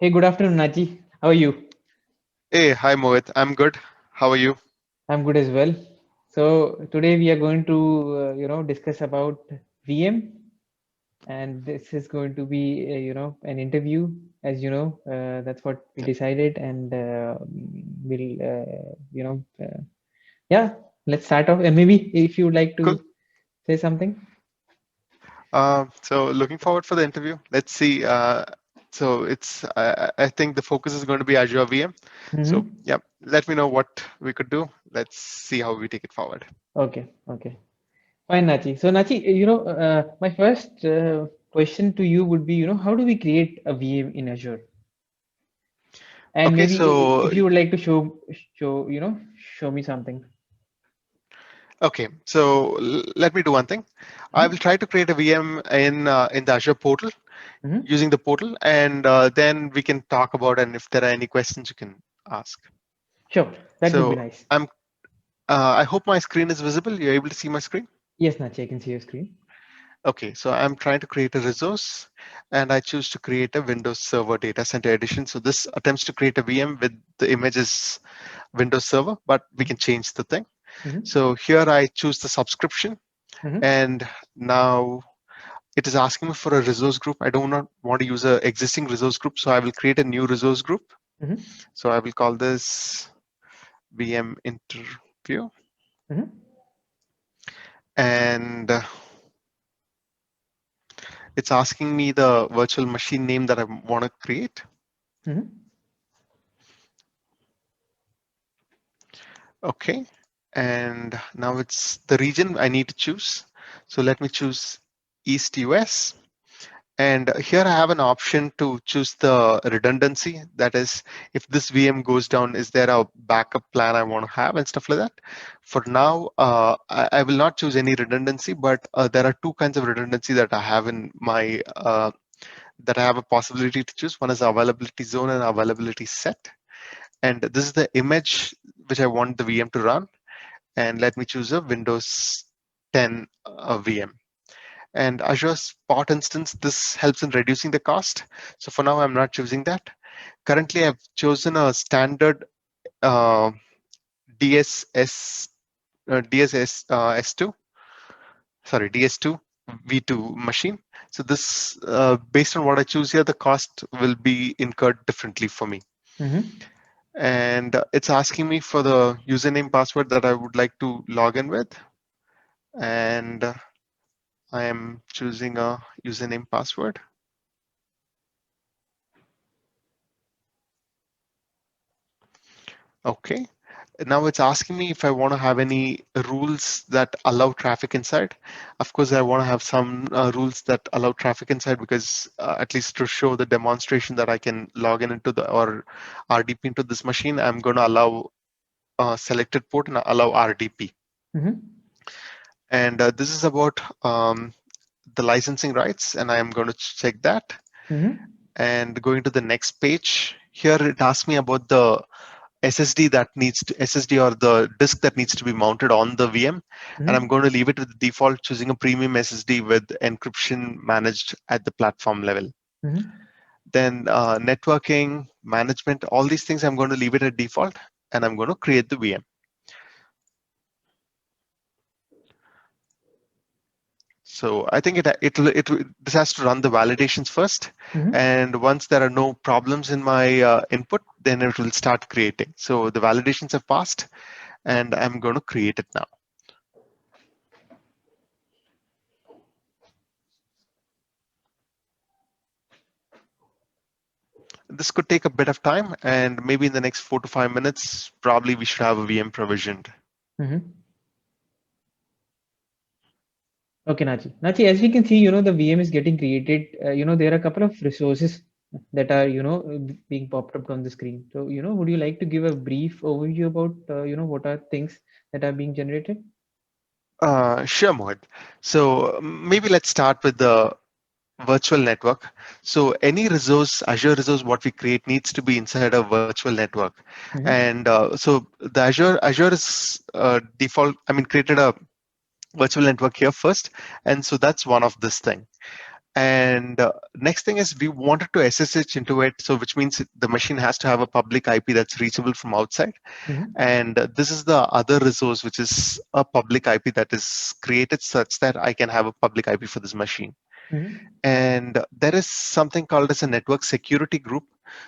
Hey, good afternoon, Nachi. How are you? Hey, hi Mohit. I'm good. How are you? I'm good as well. So today we are going to, discuss about VM, and this is going to be, an interview. As you know, that's what we Okay, decided, and we'll, yeah, let's start off. And maybe if you would like cool. to say something. So looking forward for the interview. Let's see. I think the focus is going to be Azure VM. So Mm-hmm. yeah, let me know what we could do. Let's see how we take it forward. Okay, okay. Fine, Nachi. So, Nachi, my first question to you would be, how do we create a VM in Azure? And Okay, maybe so if you would like to show me something. let me do one thing. I will try to create a VM in the Azure portal Mm-hmm. using the portal, and then we can talk about and if there are any questions you can ask. Sure, that would be So nice. I'm. I hope my screen is visible. You're able to see my screen. Yes, Nachi, I can see your screen. Okay, so I'm trying to create a resource and I choose to create a Windows Server Data Center Edition. So this attempts to create a VM with the images Windows Server, but we can change the thing. Mm-hmm. So here I choose the subscription Mm-hmm. and now it is asking me for a resource group. I do not want to use an existing resource group, so I will create a new resource group. Mm-hmm. So I will call this VM interview Mm-hmm. and it's asking me the virtual machine name that I want to create. Mm-hmm. Okay, and now it's the region I need to choose. So let me choose East US. And here I have an option to choose the redundancy. That is, if this VM goes down, is there a backup plan I want to have and stuff like that? For now, I will not choose any redundancy, but there are two kinds of redundancy that I have in my that I have a possibility to choose. One is availability zone and availability set. And this is the image which I want the VM to run, and let me choose a Windows 10 VM. And Azure Spot instance, this helps in reducing the cost. So for now, I'm not choosing that. Currently, I've chosen a standard uh, DSS, DSS S2, sorry, DS2 V2 machine. So this, based on what I choose here, the cost will be incurred differently for me. Mm-hmm. And it's asking me for the username password that I would like to log in with. And I am choosing a username password. Okay. Now it's asking me if I want to have any rules that allow traffic inside. Of course, I want to have some rules that allow traffic inside because at least to show the demonstration that I can log in into the or RDP into this machine, I'm going to allow selected port and allow RDP. Mm-hmm. And this is about the licensing rights, and I am going to check that. Mm-hmm. And going to the next page, here it asks me about the SSD or the disk that needs to be mounted on the VM, and I'm Mm-hmm. going to leave it with the default, choosing a premium SSD with encryption managed at the platform level. Mm-hmm. Then networking management, all these things I'm going to leave it at default, and I'm going to create the VM. So I think this has to run the validations first, Mm-hmm. and once there are no problems in my input, then it will start creating. So the validations have passed, and I'm going to create it now. This could take a bit of time, and maybe in the next 4 to 5 minutes, probably we should have a VM provisioned. Mm-hmm. Okay, Nachi. Nachi, as we can see, the VM is getting created. There are a couple of resources that are, being popped up on the screen. So, would you like to give a brief overview about, what are things that are being generated? Sure, Mohit. So maybe let's start with the virtual network. So any resource, Azure resource, what we create needs to be inside a virtual network. Mm-hmm. And so the Azure is default. I mean, created a virtual network here first, and so that's one of this thing. And next thing is we wanted to SSH into it, so which means the machine has to have a public IP that's reachable from outside. Mm-hmm. And this is the other resource, which is a public IP that is created such that I can have a public IP for this machine. Mm-hmm. And there is something called as a network security group.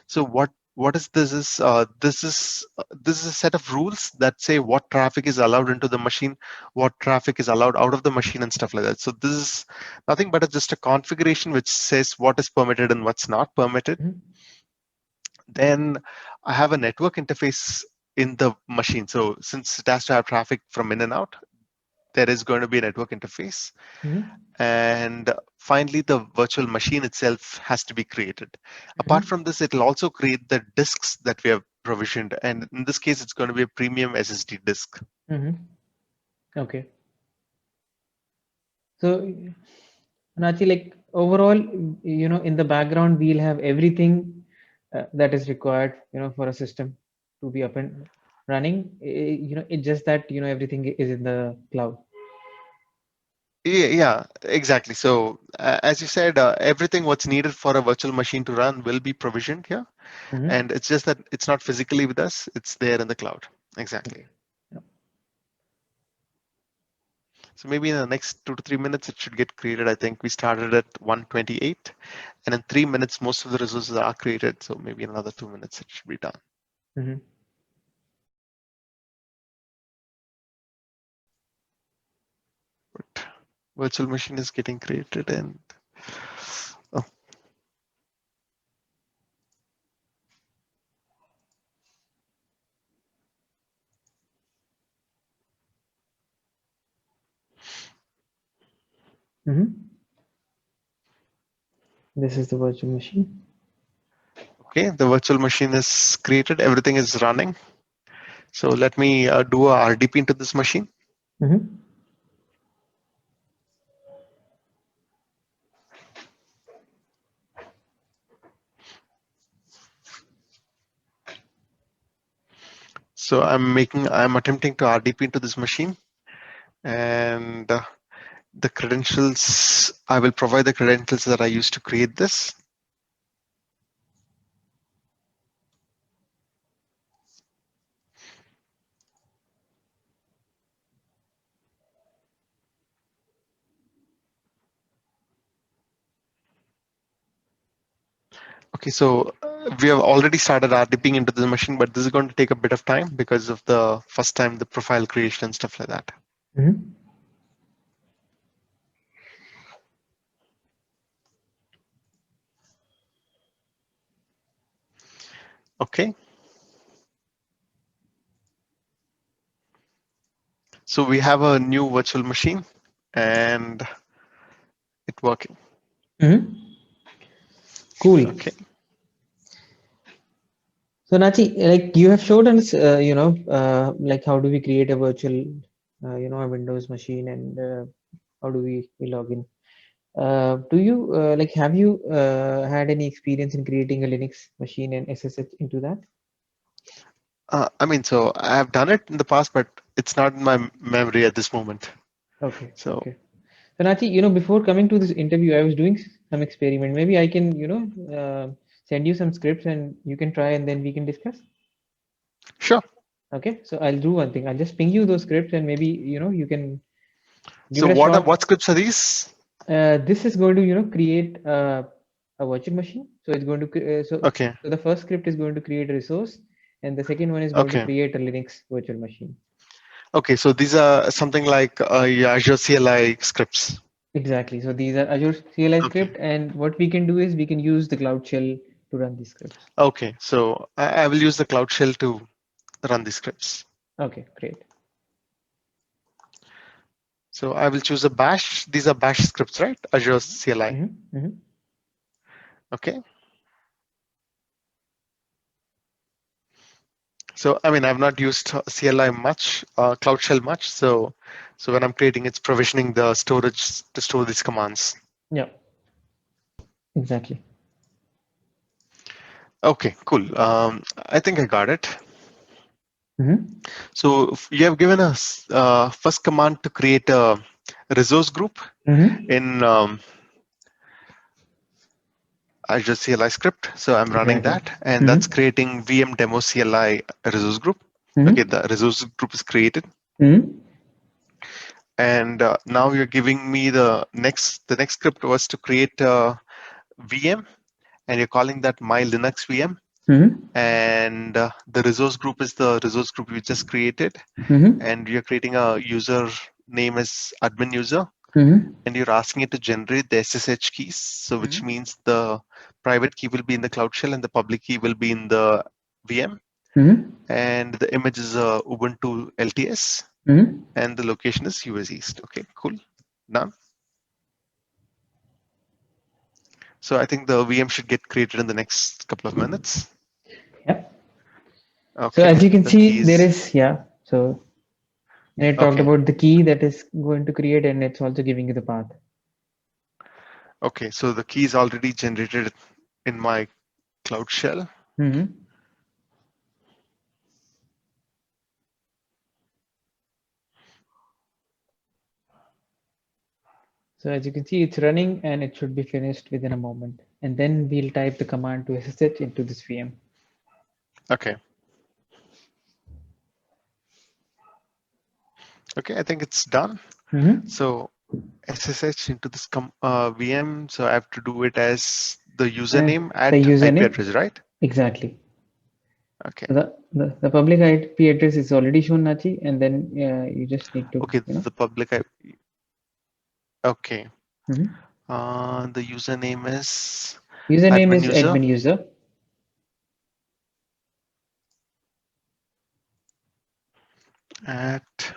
So what is this is this is a set of rules that say what traffic is allowed into the machine, what traffic is allowed out of the machine, and stuff like that. So this is nothing but just a configuration which says what is permitted and what's not permitted. Then I have a network interface in the machine. So since it has to have traffic from in and out, there is going to be a network interface. Mm-hmm. And finally, the virtual machine itself has to be created. Apart Mm-hmm. from this, it will also create the disks that we have provisioned. And in this case, it's going to be a premium SSD disk. Mm-hmm. Okay. So, Nachi, like overall, in the background, we'll have everything that is required, for a system to be up and running. It's just that, everything is in the cloud. Yeah, exactly. So as you said, everything what's needed for a virtual machine to run will be provisioned here. Mm-hmm. And it's just that it's not physically with us, it's there in the cloud. Exactly. Okay. Yeah. So maybe in the next 2 to 3 minutes, it should get created. I think we started at 128, and in 3 minutes, most of the resources are created. So maybe in another 2 minutes, it should be done. Mm-hmm. But virtual machine is getting created, and oh, Mm-hmm. This is the virtual machine. okay, the virtual machine is created. Everything is running. So let me do a RDP into this machine. Mm-hmm. So I'm attempting to RDP into this machine, and the credentials, I will provide the credentials that I used to create this. Okay, so we have already started RDPing into the machine, but this is going to take a bit of time because of the first time, the profile creation and stuff like that. Mm-hmm. Okay, so we have a new virtual machine and it working. Mm-hmm. Cool. Okay. So Nachi, like you have showed us, like how do we create a virtual, a Windows machine and how do we log in? Do you like have you had any experience in creating a Linux machine and SSH into that? I mean, so I have done it in the past, but it's not in my memory at this moment. Okay, So okay. So Nachi, before coming to this interview, I was doing some experiment. Maybe I can, send you some scripts and you can try and then we can discuss. sure. Okay, so I'll do one thing. I'll just ping you those scripts and maybe, you can give So it a shot. what scripts are these? This is going to, create a virtual machine. So it's going to, Okay. so the first script is going to create a resource and the second one is going to Okay. create a Linux virtual machine. Okay. So these are something like yeah, Azure CLI scripts. Exactly. So these are Azure CLI Okay. script, and what we can do is we can use the Cloud Shell to run these scripts. Okay. So I will use the Cloud Shell to run these scripts. Okay, great. So I will choose a bash. These are bash scripts, right? Azure CLI. Mm-hmm, mm-hmm. Okay. So I mean, I've not used CLI much, Cloud Shell much. So when I'm creating, it's provisioning the storage to store these commands. Yeah, exactly. Okay, cool. I think I got it. Mm-hmm, So you have given us first command to create a resource group mm-hmm, in Azure CLI script. So I'm running Exactly. that, and that's Mm-hmm. creating VM demo CLI resource group. Okay, Mm-hmm. the resource group is created, Mm-hmm. and now you're giving me the next script was to create a VM, and you're calling that my Linux VM, Mm-hmm. and the resource group is the resource group you just created, Mm-hmm. and you're creating a user name as admin user, Mm-hmm. and you're asking it to generate the SSH keys. So which Mm-hmm. means the private key will be in the Cloud Shell and the public key will be in the VM. Mm-hmm. And the image is Ubuntu LTS, Mm-hmm. and the location is US East. Okay, cool. Done. So I think the VM should get created in the next couple of minutes. Yeah. So Okay, as you can the see, there keys. is, yeah. So and I talked Okay, about the key that is going to create, and it's also giving you the path. okay. So the key is already generated in my Cloud Shell. Mm-hmm. So as you can see, it's running and it should be finished within a moment. And then we'll type the command to SSH into this VM. Okay, okay. I think it's done. Mm-hmm. So SSH into this VM. So I have to do it as the Uh, username the at IP username, address, right? exactly. Okay. So the public IP address is already shown, Nachi, and then you just need to, Okay. The public IP. Okay. Mhm. The username is Username admin is user admin user. at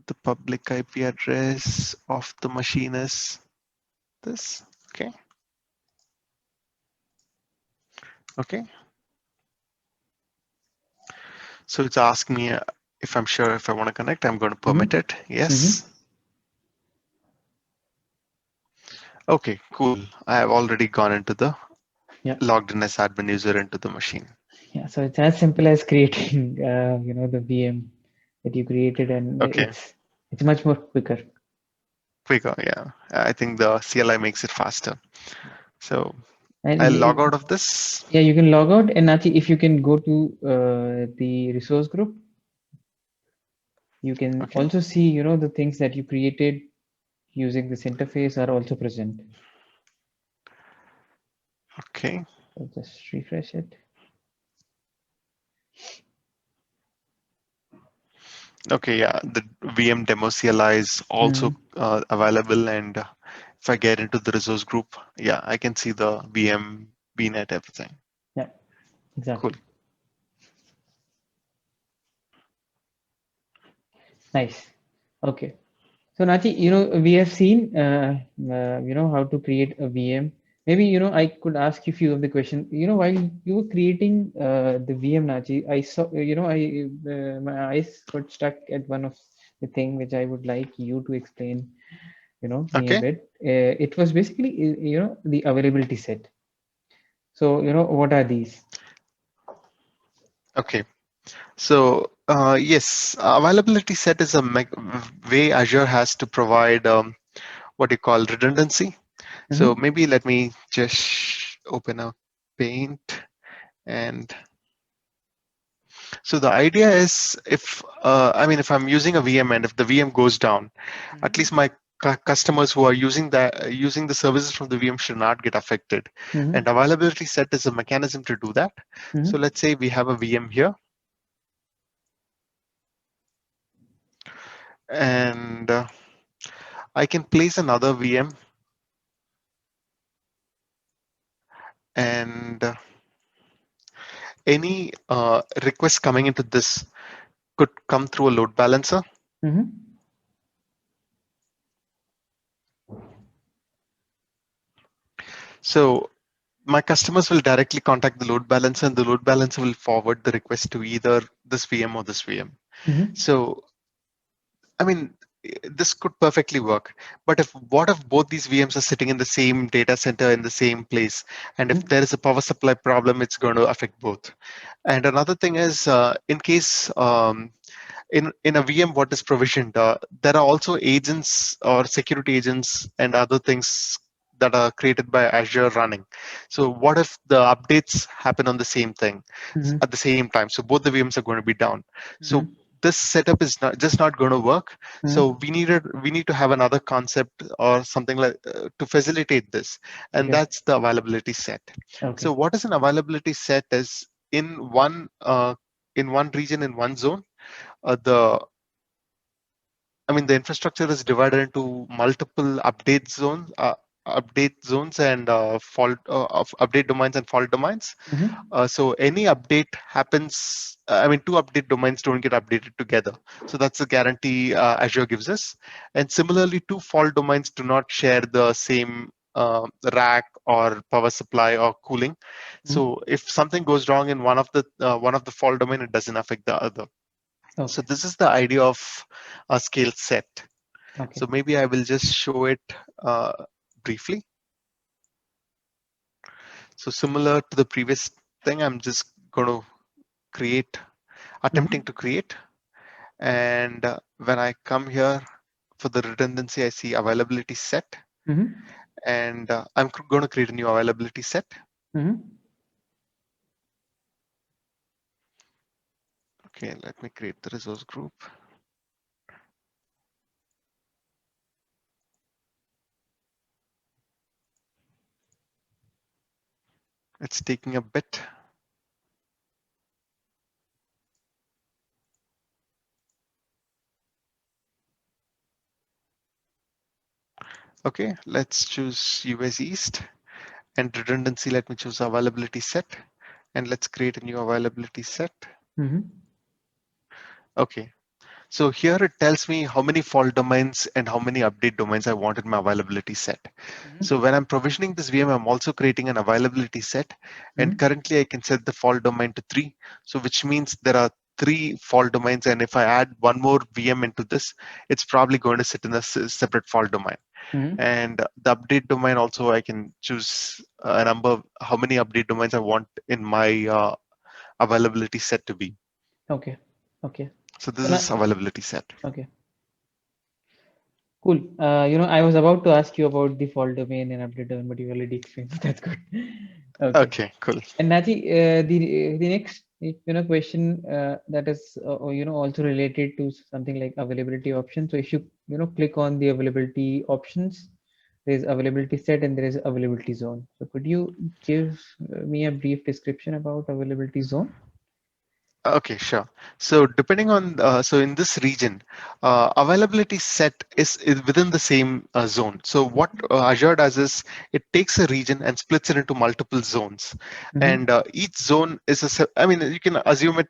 the public IP address of the machine is this. Okay. Okay. So it's asking me if I'm sure if I want to connect. I'm going to Mm-hmm. permit it. Mm-hmm. Yes. Okay. Cool. I have already gone into the Yeah. logged in as admin user into the machine. Yeah. So it's as simple as creating, the VM that you created, and Okay. it's much more quicker. Quicker. Yeah. I think the CLI makes it faster. Yeah. So And I'll log out of this. yeah, you can log out, and Nachi, if you can go to the resource group, you can Okay. also see, the things that you created using this interface are also present. Okay. So just refresh it. Okay. Yeah. The VM demo CLI is also Mm, available. And if I get into the resource group, yeah, I can see the VM, VNet, everything. yeah, Cool. exactly. Nice. Okay. So Nachi, we have seen, how to create a VM. Maybe, I could ask you a few of the questions. While you were creating the VM, Nachi, I saw, my eyes got stuck at one of the thing which I would like you to explain, me a Okay. bit. It was basically, the availability set. So, what are these? Okay. So yes, availability set is a way Azure has to provide what you call redundancy. So Mm-hmm. maybe let me just open up Paint. And so the idea is if I'm using a VM and if the VM goes down, at least my customers who are using the services from the VM should not get affected. And Mm-hmm. availability set is a mechanism to do that. So Mm-hmm. let's say we have a VM here, and I can place another VM, and any request coming into this could come through a load balancer. Mm-hmm. So my customers will directly contact the load balancer, and the load balancer will forward the request to either this VM or this VM. Mm-hmm. So, I mean, this could perfectly work. But what if both these VMs are sitting in the same data center in the same place, and if Mm-hmm. there is a power supply problem, it's going to affect both. And another thing is, in case in a VM, what is provisioned, there are also agents or security agents and other things that are created by Azure running. So what if the updates happen on the same thing Mm-hmm. at the same time? So both the VMs are going to be down. So Mm-hmm. this setup is not going to work. So Mm-hmm. we need to have another concept or something like to facilitate this, and Okay. that's the availability set. So Okay. what is an availability set is in one region, in one zone, the I mean, the infrastructure is divided into multiple update zones and fault of update domains and fault domains. Mm-hmm. So any update happens. I mean, two update domains don't get updated together. So that's the guarantee Azure gives us. And similarly, two fault domains do not share the same rack or power supply or cooling. Mm-hmm. So if something goes wrong in one of the fault domain, it doesn't affect the other. So Okay. this is the idea of a scale set. Okay. So maybe I will just show it uh, briefly. So similar to the previous thing, I'm just going to create, attempting Mm-hmm. to create. And when I come here for the redundancy, I see availability set. Mm-hmm. And I'm going to create a new availability set. Mm-hmm. Okay, let me create the resource group. It's taking a bit. Okay, let's choose US East, and redundancy, let me choose availability set, and let's create a new availability set. Mm-hmm. Okay, so here it tells me how many fault domains and how many update domains I want in my availability set. So Mm-hmm. when I'm provisioning this VM, I'm also creating an availability set, and Mm-hmm. currently I can set the fault domain to 3. So which means there are 3 fault domains, and if I add one more VM into this, it's probably going to sit in a separate fault domain. Mm-hmm. And the update domain also, I can choose a number, how many update domains I want in my availability set to be. Okay. Okay. So So this now, is availability set. okay. Cool. I was about to ask you about the fault domain and update domain, but you already explained. That's good. Okay. Okay, cool. And Nachi, the next question that is also related to something like availability options. So if you click on the availability options, there is availability set and there is availability zone. So could you give me a brief description about availability zone? Okay, sure. So depending on, so in this region, availability set is within the same zone. So what Azure does is it takes a region and splits it into multiple zones. And Mm-hmm. each zone is I mean, you can assume it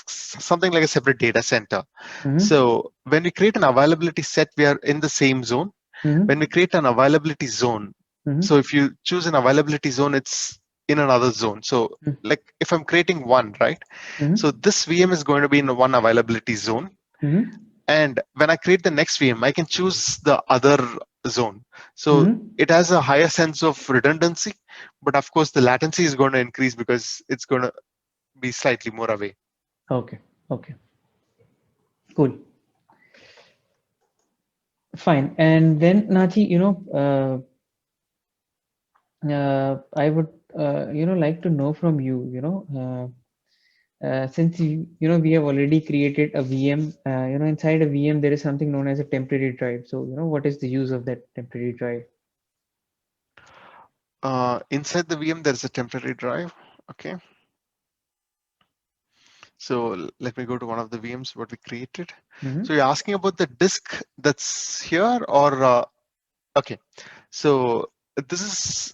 something like a separate data center. Mm-hmm. So when we create an availability set, we are in the same zone. When we Mm-hmm. create an availability zone, so Mm-hmm. if you choose an availability zone, it's in another zone. So like if I'm creating one, right? So Mm-hmm. this VM is going to be in one availability zone. Mm-hmm. And when I create the next VM, I can choose the other zone. So Mm-hmm. it has a higher sense of redundancy, but of course the latency is going to increase because it's going to be slightly more away. Okay. Okay. Cool. Fine. And then Nachi, I would like to know from you, since we have already created a VM, inside a VM there is something known as a temporary drive. So what is the use of that temporary drive? Inside the VM, there's a temporary drive. Okay. So let me go to one of the VMs what we created. So Mm-hmm. you're asking about the disk that's here, or okay. So this is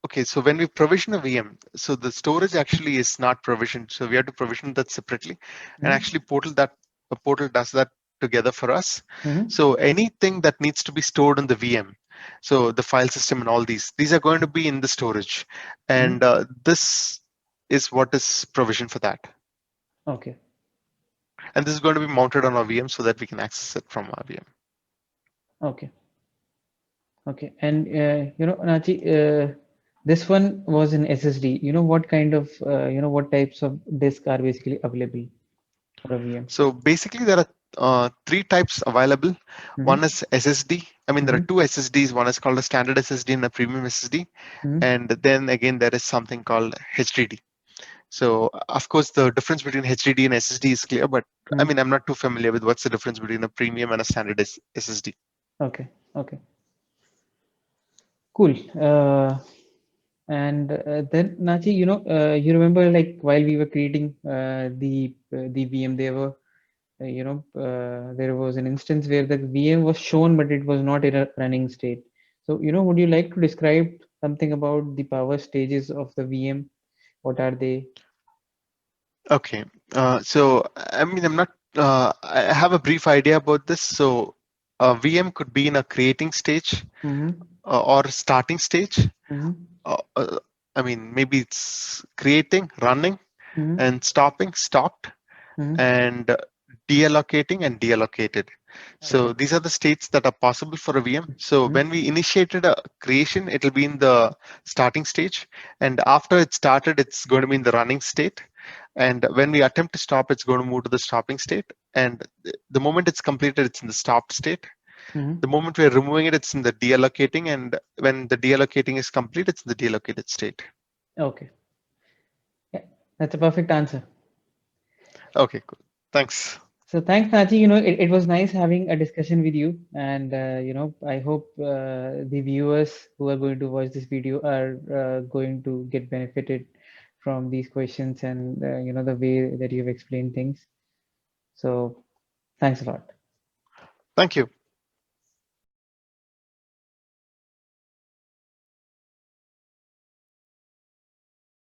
okay. So when we provision a VM, so the storage actually is not provisioned. So we have to provision that separately, and actually Mm-hmm. portal does that together for us. Mm-hmm. So anything that needs to be stored in the VM, so the file system and all these are going to be in the storage, and Mm-hmm. this is what is provisioned for that. Okay. And this is going to be mounted on our VM so that we can access it from our VM. Okay. Okay. And Nachi, this one was an SSD. What kind of what types of disk are basically available for a VM? So basically, there are three types available. One Mm-hmm. is SSD. I mean, there are Mm-hmm. two SSDs. One is called a standard SSD and a premium SSD. Mm-hmm. And then again, there is something called HDD. So, of course, the difference between HDD and SSD is clear, but I Mm-hmm. mean, I'm not too familiar with what's the difference between a premium and a standard SSD. Okay. Okay. Cool. And then Nachi, you remember like while we were creating the VM, there was an instance where the VM was shown, but it was not in a running state. So, would you like to describe something about the power stages of the VM? What are they? Okay. So, I mean, I have a brief idea about this. So, a VM could be in a creating stage Mm-hmm. or starting stage. Mm-hmm. Uh, uh, I mean, maybe it's creating, running, Mm-hmm. and stopping, stopped, Mm-hmm. and deallocating and deallocated. So Okay. these are the states that are possible for a VM. So Mm-hmm. when we initiated a creation, it'll be in the starting stage. And after it started, it's going to be in the running state. And when we attempt to stop, it's going to move to the stopping state. And the moment it's completed, it's in the stopped state. Mm-hmm. The moment we're removing it, it's in the deallocating. And when the deallocating is complete, it's in the deallocated state. Okay. Yeah, that's a perfect answer. Okay, cool. Thanks. So thanks, Nachi. It was nice having a discussion with you, and I hope the viewers who are going to watch this video are going to get benefited from these questions and the way that you've explained things. So thanks a lot. Thank you.